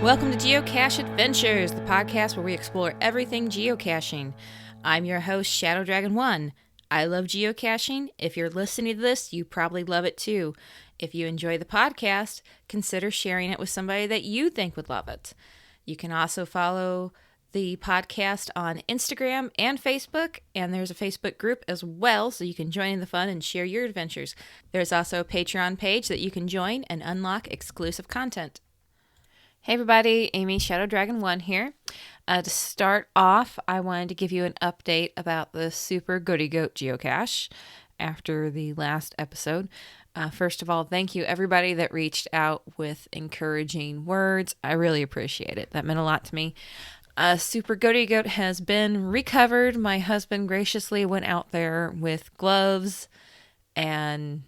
Welcome to Geocache Adventures, the podcast where we explore everything geocaching. I'm your host, Shadow Dragon 1. I love geocaching. If you're listening to this, you probably love it too. If you enjoy the podcast, consider sharing it with somebody that you think would love it. You can also follow the podcast on Instagram and Facebook, and there's a Facebook group as well, so you can join in the fun and share your adventures. There's also a Patreon page that you can join and unlock exclusive content. Hey everybody, Amy Shadow Dragon 1 here. To start off, I wanted to give you an update about the Super Goody Goat geocache after the last episode. First of all, thank you everybody that reached out with encouraging words. I really appreciate it. That meant a lot to me. Super Goody Goat has been recovered. My husband graciously went out there with gloves and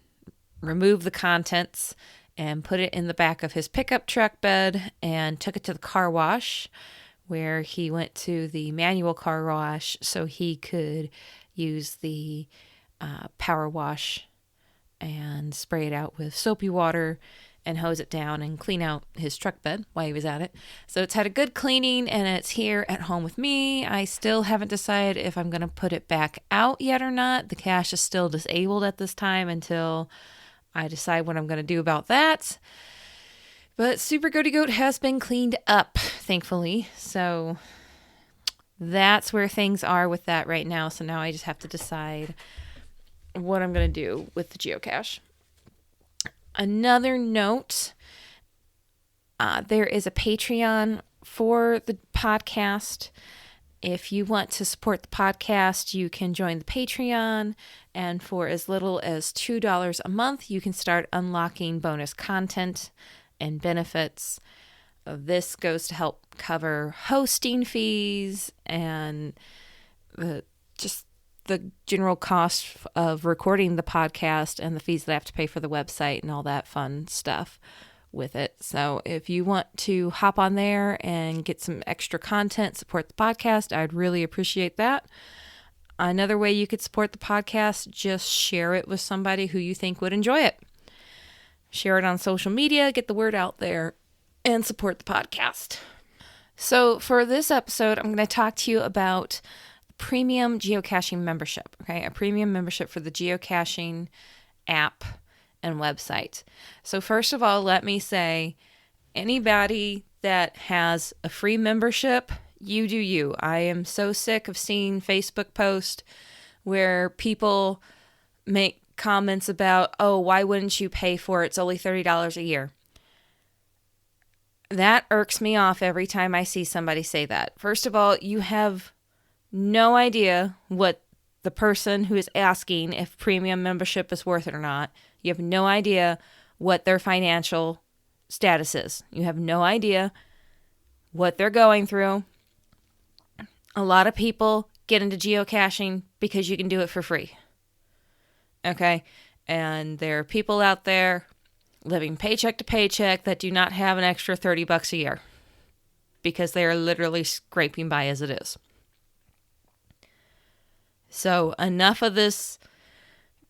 removed the contents and put it in the back of his pickup truck bed and took it to the car wash, where he went to the manual car wash so he could use the power wash and spray it out with soapy water and hose it down and clean out his truck bed while he was at it. So it's had a good cleaning and it's here at home with me. I still haven't decided if I'm going to put it back out yet or not. The cache is still disabled at this time until I decide what I'm going to do about that. But Super Goody Goat has been cleaned up, thankfully. So that's where things are with that right now. So now I just have to decide what I'm going to do with the geocache. Another note, there is a Patreon for the podcast. If you want to support the podcast, you can join the Patreon, and for as little as $2 a month, you can start unlocking bonus content and benefits. This goes to help cover hosting fees and just the general cost of recording the podcast and the fees that I have to pay for the website and all that fun stuff with it. So if you want to hop on there and get some extra content, support the podcast, I'd really appreciate that. Another way you could support the podcast, just share it with somebody who you think would enjoy it. Share it on social media, get the word out there, and support the podcast. So for this episode, I'm going to talk to you about premium geocaching membership, okay? A premium membership for the geocaching app and website. So first of all, let me say, anybody that has a free membership, you do you. I am so sick of seeing Facebook posts where people make comments about, oh, why wouldn't you pay for it? It's only $30 a year. That irks me off every time I see somebody say that. First of all, you have no idea what the person who is asking if premium membership is worth it or not. You have no idea what their financial status is. You have no idea what they're going through. A lot of people get into geocaching because you can do it for free. Okay? And there are people out there living paycheck to paycheck that do not have an extra $30 a year because they are literally scraping by as it is. So enough of this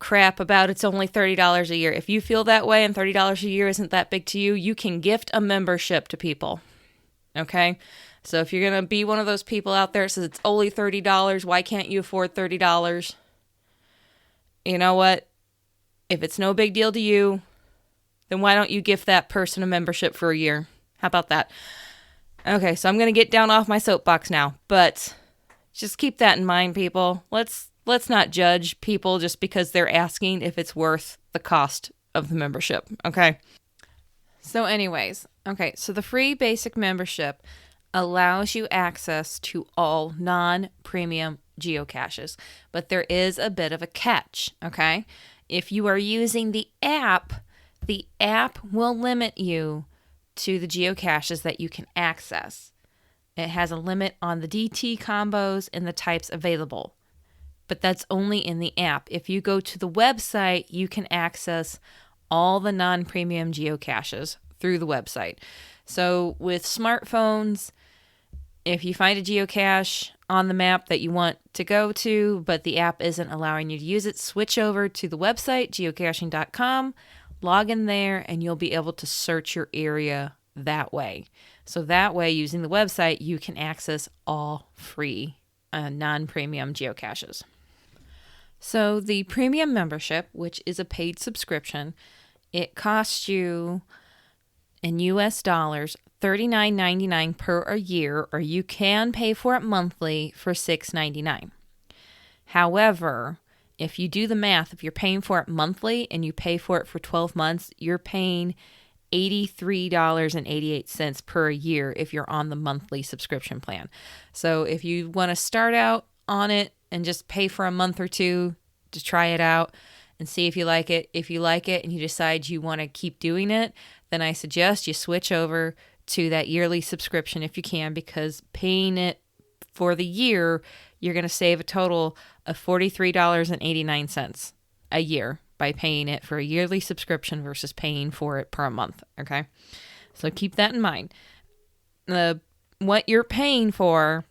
crap about it's only $30 a year. If you feel that way and $30 a year isn't that big to you, you can gift a membership to people. Okay? So if you're going to be one of those people out there that says it's only $30, why can't you afford $30? You know what? If it's no big deal to you, then why don't you gift that person a membership for a year? How about that? Okay, so I'm going to get down off my soapbox now, but just keep that in mind, people. Let's not judge people just because they're asking if it's worth the cost of the membership, okay? So anyways, so the free basic membership allows you access to all non-premium geocaches, but there is a bit of a catch, okay? If you are using the app will limit you to the geocaches that you can access. It has a limit on the DT combos and the types available, but that's only in the app. If you go to the website, you can access all the non-premium geocaches through the website. So with smartphones, if you find a geocache on the map that you want to go to, but the app isn't allowing you to use it, switch over to the website, geocaching.com, log in there, and you'll be able to search your area that way. So that way, using the website, you can access all free non-premium geocaches. So the premium membership, which is a paid subscription, it costs you in US dollars $39.99 per a year, or you can pay for it monthly for $6.99. However, if you do the math, if you're paying for it monthly and you pay for it for 12 months, you're paying $83.88 per year if you're on the monthly subscription plan. So if you want to start out on it and just pay for a month or two to try it out and see if you like it. If you like it and you decide you want to keep doing it, then I suggest you switch over to that yearly subscription if you can, because paying it for the year, you're going to save a total of $43.89 a year by paying it for a yearly subscription versus paying for it per month. Okay. So keep that in mind. What you're paying for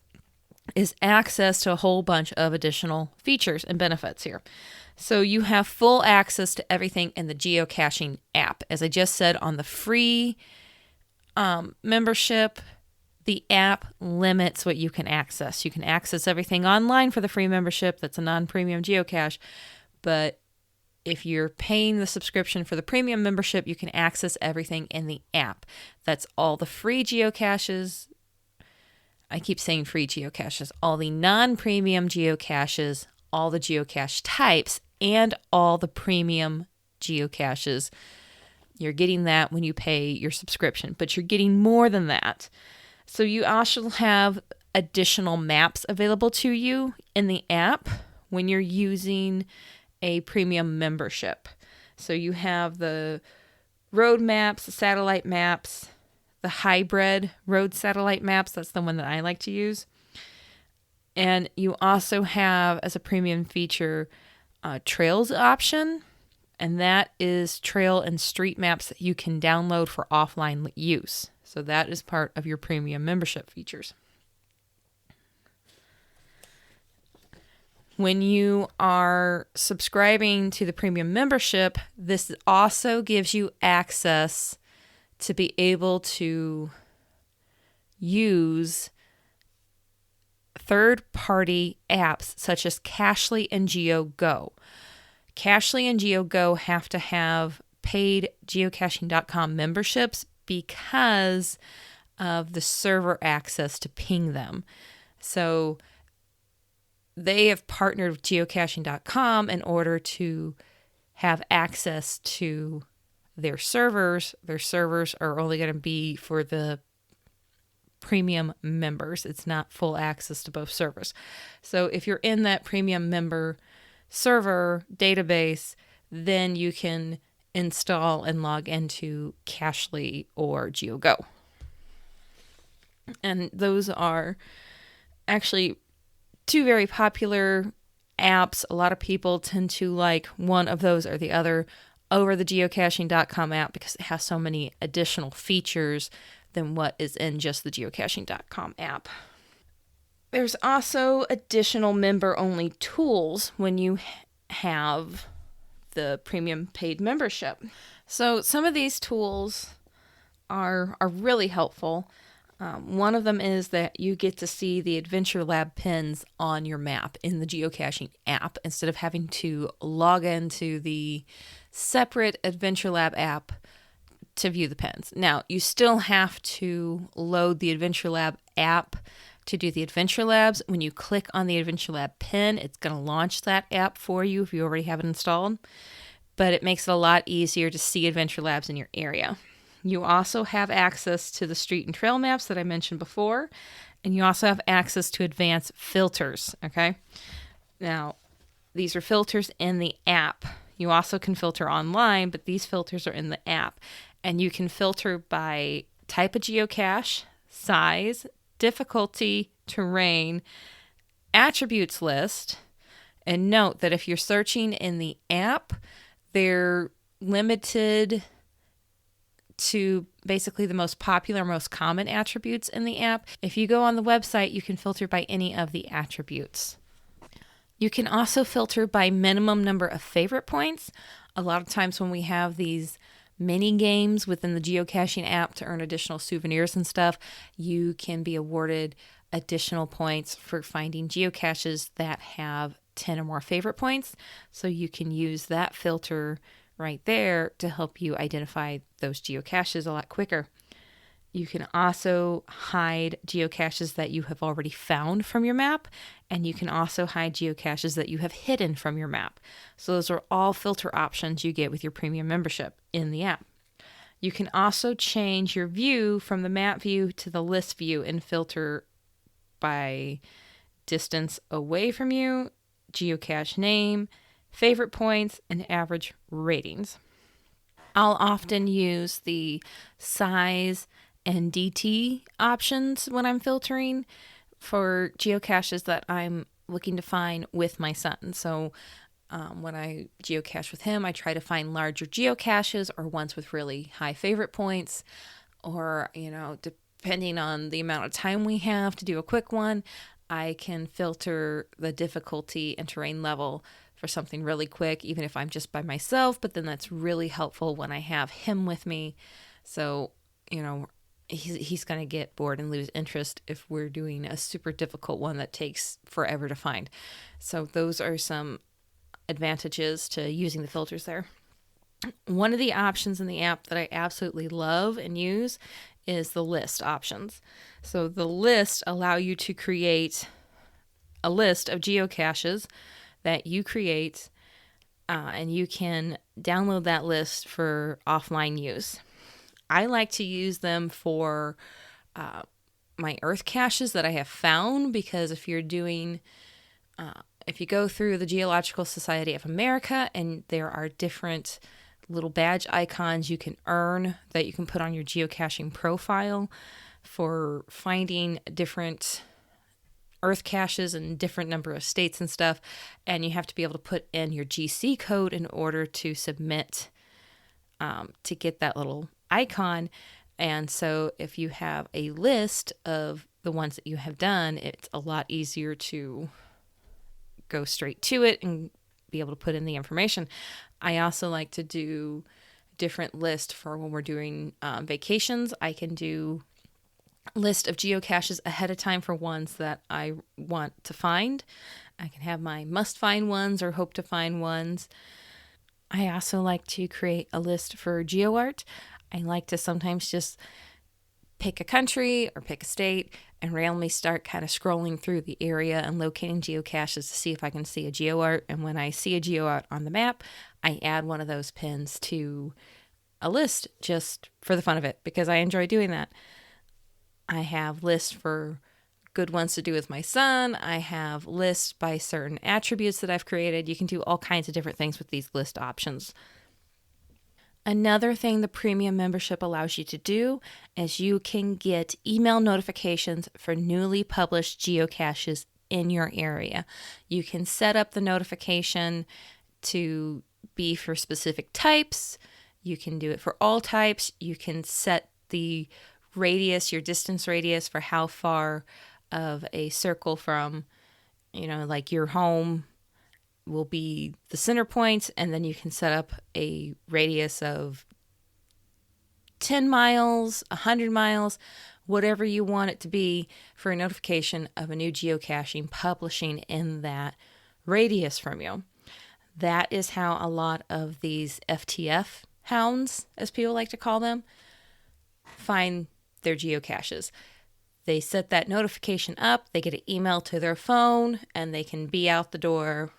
is access to a whole bunch of additional features and benefits here. So you have full access to everything in the geocaching app. As I just said, on the free membership, the app limits what you can access. You can access everything online for the free membership. That's a non-premium geocache. But if you're paying the subscription for the premium membership, you can access everything in the app. That's all the free geocaches. I keep saying free geocaches. All the non-premium geocaches, all the geocache types, and all the premium geocaches. You're getting that when you pay your subscription, but you're getting more than that. So you also have additional maps available to you in the app when you're using a premium membership. So you have the road maps, the satellite maps, the hybrid road satellite maps. That's the one that I like to use. And you also have, as a premium feature, a trails option. And that is trail and street maps that you can download for offline use. So that is part of your premium membership features. When you are subscribing to the premium membership, this also gives you access to be able to use third-party apps such as Cachely and GeoGo. Cachely and GeoGo have to have paid geocaching.com memberships because of the server access to ping them. So they have partnered with geocaching.com in order to have access to their servers. Their servers are only going to be for the premium members. It's not full access to both servers. So if you're in that premium member server database, then you can install and log into Cachely or GeoGo. And those are actually two very popular apps. A lot of people tend to like one of those or the other over the geocaching.com app because it has so many additional features than what is in just the geocaching.com app. There's also additional member-only tools when you have the premium paid membership. So some of these tools are really helpful. One of them is that you get to see the Adventure Lab pins on your map in the geocaching app instead of having to log into the separate Adventure Lab app to view the pins. Now, you still have to load the Adventure Lab app to do the Adventure Labs. When you click on the Adventure Lab pin, it's going to launch that app for you if you already have it installed. But it makes it a lot easier to see Adventure Labs in your area. You also have access to the street and trail maps that I mentioned before, and you also have access to advanced filters, okay? Now, these are filters in the app. You also can filter online, but these filters are in the app. And you can filter by type of geocache, size, difficulty, terrain, attributes list. And note that if you're searching in the app, they're limited to basically the most popular, most common attributes in the app. If you go on the website, you can filter by any of the attributes. You can also filter by minimum number of favorite points. A lot of times when we have these mini games within the geocaching app to earn additional souvenirs and stuff, you can be awarded additional points for finding geocaches that have 10 or more favorite points. So you can use that filter right there to help you identify those geocaches a lot quicker. You can also hide geocaches that you have already found from your map, and you can also hide geocaches that you have hidden from your map. So those are all filter options you get with your premium membership in the app. You can also change your view from the map view to the list view and filter by distance away from you, geocache name, favorite points, and average ratings. I'll often use the size and DT options when I'm filtering for geocaches that I'm looking to find with my son. So when I geocache with him, I try to find larger geocaches or ones with really high favorite points, or, depending on the amount of time we have to do a quick one, I can filter the difficulty and terrain level for something really quick, even if I'm just by myself, but then that's really helpful when I have him with me. So, he's going to get bored and lose interest if we're doing a super difficult one that takes forever to find. So those are some advantages to using the filters there. One of the options in the app that I absolutely love and use is the list options. So the lists allow you to create a list of geocaches that you create, and you can download that list for offline use. I like to use them for my earth caches that I have found, because if you go through the Geological Society of America, and there are different little badge icons you can earn that you can put on your geocaching profile for finding different earth caches in different number of states and stuff, and you have to be able to put in your GC code in order to submit to get that little icon. And so if you have a list of the ones that you have done, it's a lot easier to go straight to it and be able to put in the information. I also like to do different lists for when we're doing vacations. I can do a list of geocaches ahead of time for ones that I want to find. I can have my must find ones or hope to find ones. I also like to create a list for GeoArt. I like to sometimes just pick a country or pick a state and randomly start kind of scrolling through the area and locating geocaches to see if I can see a GeoArt. And when I see a GeoArt on the map, I add one of those pins to a list just for the fun of it, because I enjoy doing that. I have lists for good ones to do with my son. I have lists by certain attributes that I've created. You can do all kinds of different things with these list options. Another thing the premium membership allows you to do is you can get email notifications for newly published geocaches in your area. You can set up the notification to be for specific types. You can do it for all types. You can set the radius, your distance radius, for how far of a circle from, like your home will be the center point, and then you can set up a radius of 10 miles, 100 miles, whatever you want it to be, for a notification of a new geocaching publishing in that radius from you. That is how a lot of these FTF hounds, as people like to call them, find their geocaches. They set that notification up, they get an email to their phone, and they can be out the door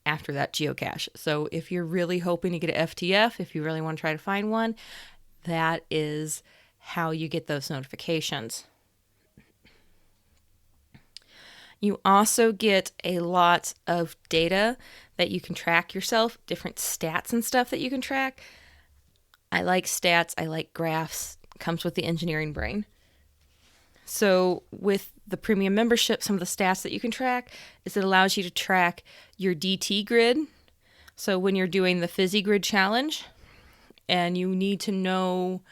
after that geocache. So if you're really hoping to get an FTF, if you really want to try to find one, that is how you get those notifications. You also get a lot of data that you can track yourself, different stats and stuff that you can track. I like stats, I like graphs. It comes with the engineering brain. So with the premium membership, some of the stats that you can track is it allows you to track your DT grid. So when you're doing the Fizzy Grid Challenge and you need to know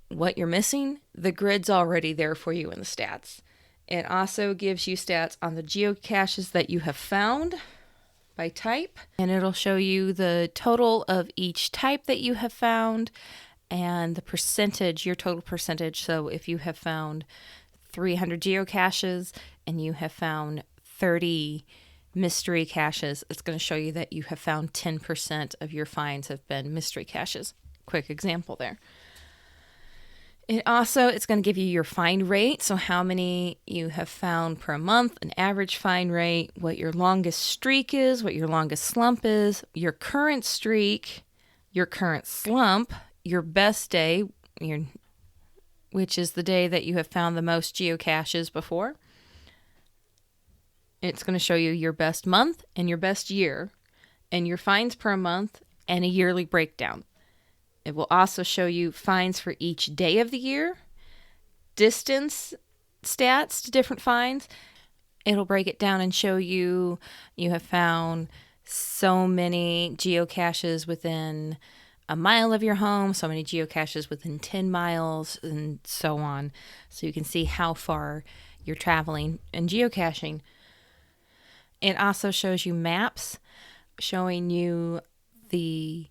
what you're missing, the grid's already there for you in the stats. It also gives you stats on the geocaches that you have found, by type, and it'll show you the total of each type that you have found and the percentage, your total percentage. So if you have found 300 geocaches and you have found 30 mystery caches, it's going to show you that you have found 10% of your finds have been mystery caches. Quick example there. It's going to give you your find rate, so how many you have found per month, an average find rate, what your longest streak is, what your longest slump is, your current streak, your current slump, your best day, which is the day that you have found the most geocaches before. It's going to show you your best month and your best year, and your finds per month, and a yearly breakdown. It will also show you finds for each day of the year, distance stats to different finds. It'll break it down and show you have found so many geocaches within a mile of your home, so many geocaches within 10 miles, and so on. So you can see how far you're traveling and geocaching. It also shows you maps showing you the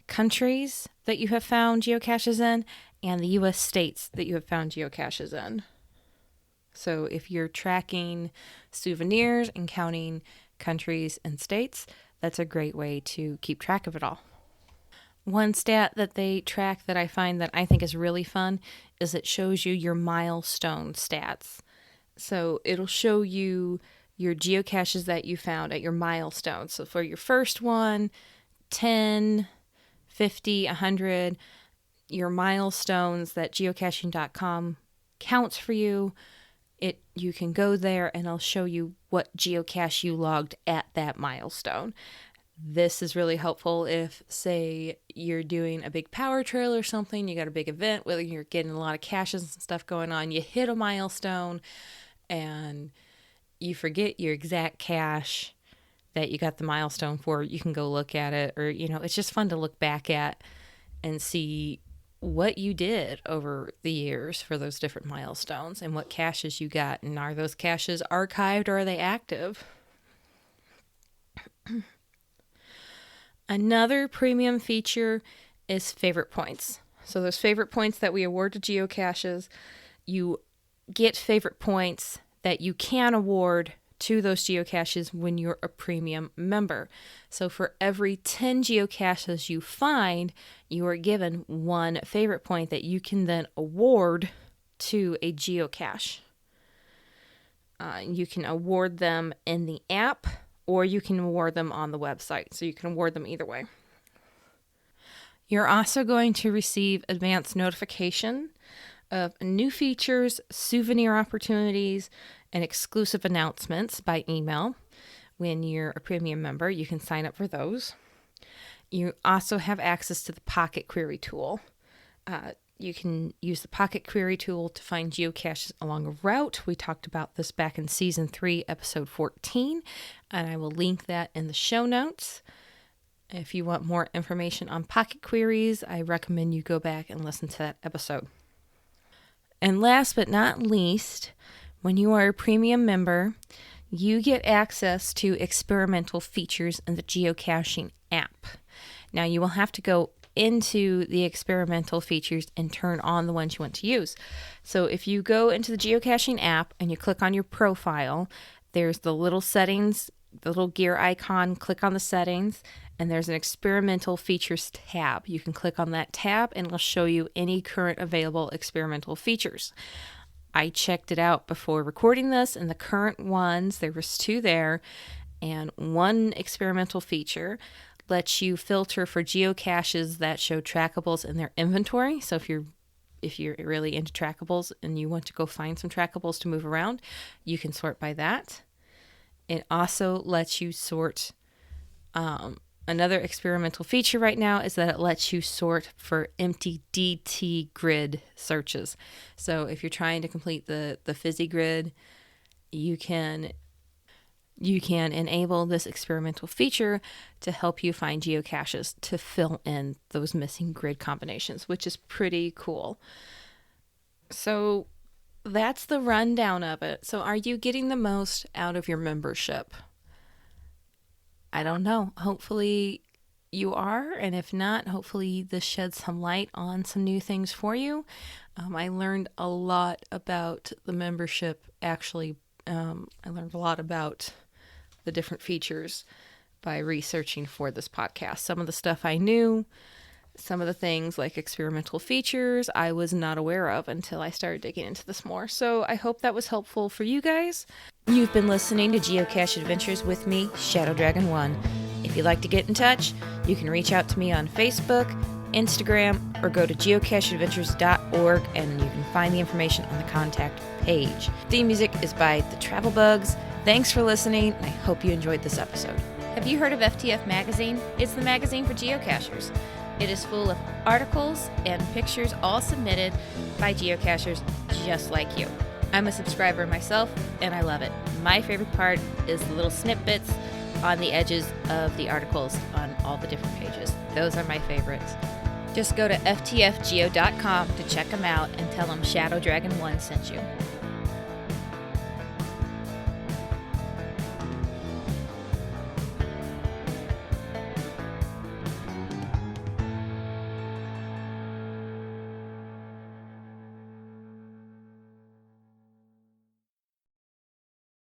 countries that you have found geocaches in and the U.S. states that you have found geocaches in. So if you're tracking souvenirs and counting countries and states, that's a great way to keep track of it all. One stat that they track that I find that I think is really fun is it shows you your milestone stats. So it'll show you your geocaches that you found at your milestones. So for your first one, 10, 50, 100, your milestones that geocaching.com counts for you. You can go there and it'll show you what geocache you logged at that milestone. This is really helpful if, say, you're doing a big power trail or something, you got a big event, whether you're getting a lot of caches and stuff going on, you hit a milestone and you forget your exact cache that you got the milestone for, you can go look at it, or, it's just fun to look back at and see what you did over the years for those different milestones and what caches you got, and are those caches archived or are they active? Another premium feature is favorite points. So those favorite points that we award to geocaches, you get favorite points that you can award to those geocaches when you're a premium member. So for every 10 geocaches you find, you are given one favorite point that you can then award to a geocache. You can award them in the app, or you can award them on the website. So you can award them either way. You're also going to receive advanced notification of new features, souvenir opportunities, and exclusive announcements by email. When you're a premium member, you can sign up for those. You also have access to the Pocket Query tool. You can use the Pocket Query tool to find geocaches along a route. We talked about this back in Season 3, Episode 14, and I will link that in the show notes. If you want more information on Pocket Queries, I recommend you go back and listen to that episode. And last but not least, when you are a premium member, you get access to experimental features in the geocaching app. Now, you will have to go into the experimental features and turn on the ones you want to use. So if you go into the geocaching app and you click on your profile, there's the little settings, the little gear icon, click on the settings, and there's an experimental features tab. You can click on that tab and it'll show you any current available experimental features. I checked it out before recording this, and the current ones, there was 2 there, and one experimental feature lets you filter for geocaches that show trackables in their inventory. So if you're really into trackables and you want to go find some trackables to move around, you can sort by that. It also lets you sort. Another experimental feature right now is that it lets you sort for empty DT grid searches. So if you're trying to complete the fizzy grid, you can enable this experimental feature to help you find geocaches to fill in those missing grid combinations, which is pretty cool. So that's the rundown of it. So are you getting the most out of your membership? I don't know. Hopefully you are, and if not, hopefully this sheds some light on some new things for you. I learned a lot about the membership. Actually, I learned a lot about the different features by researching for this podcast. Some of the stuff I knew, some of the things like experimental features I was not aware of until I started digging into this more. So I hope that was helpful for you guys. You've been listening to Geocache Adventures with me, Shadow Dragon 1. If you'd like to get in touch, you can reach out to me on Facebook, Instagram, or go to geocacheadventures.org and you can find the information on the contact page. Theme music is by The Travel Bugs. Thanks for listening, and I hope you enjoyed this episode. Have you heard of FTF Magazine? It's the magazine for geocachers. It is full of articles and pictures all submitted by geocachers just like you. I'm a subscriber myself, and I love it. My favorite part is the little snippets on the edges of the articles on all the different pages. Those are my favorites. Just go to ftfgeo.com to check them out and tell them Shadow Dragon 1 sent you.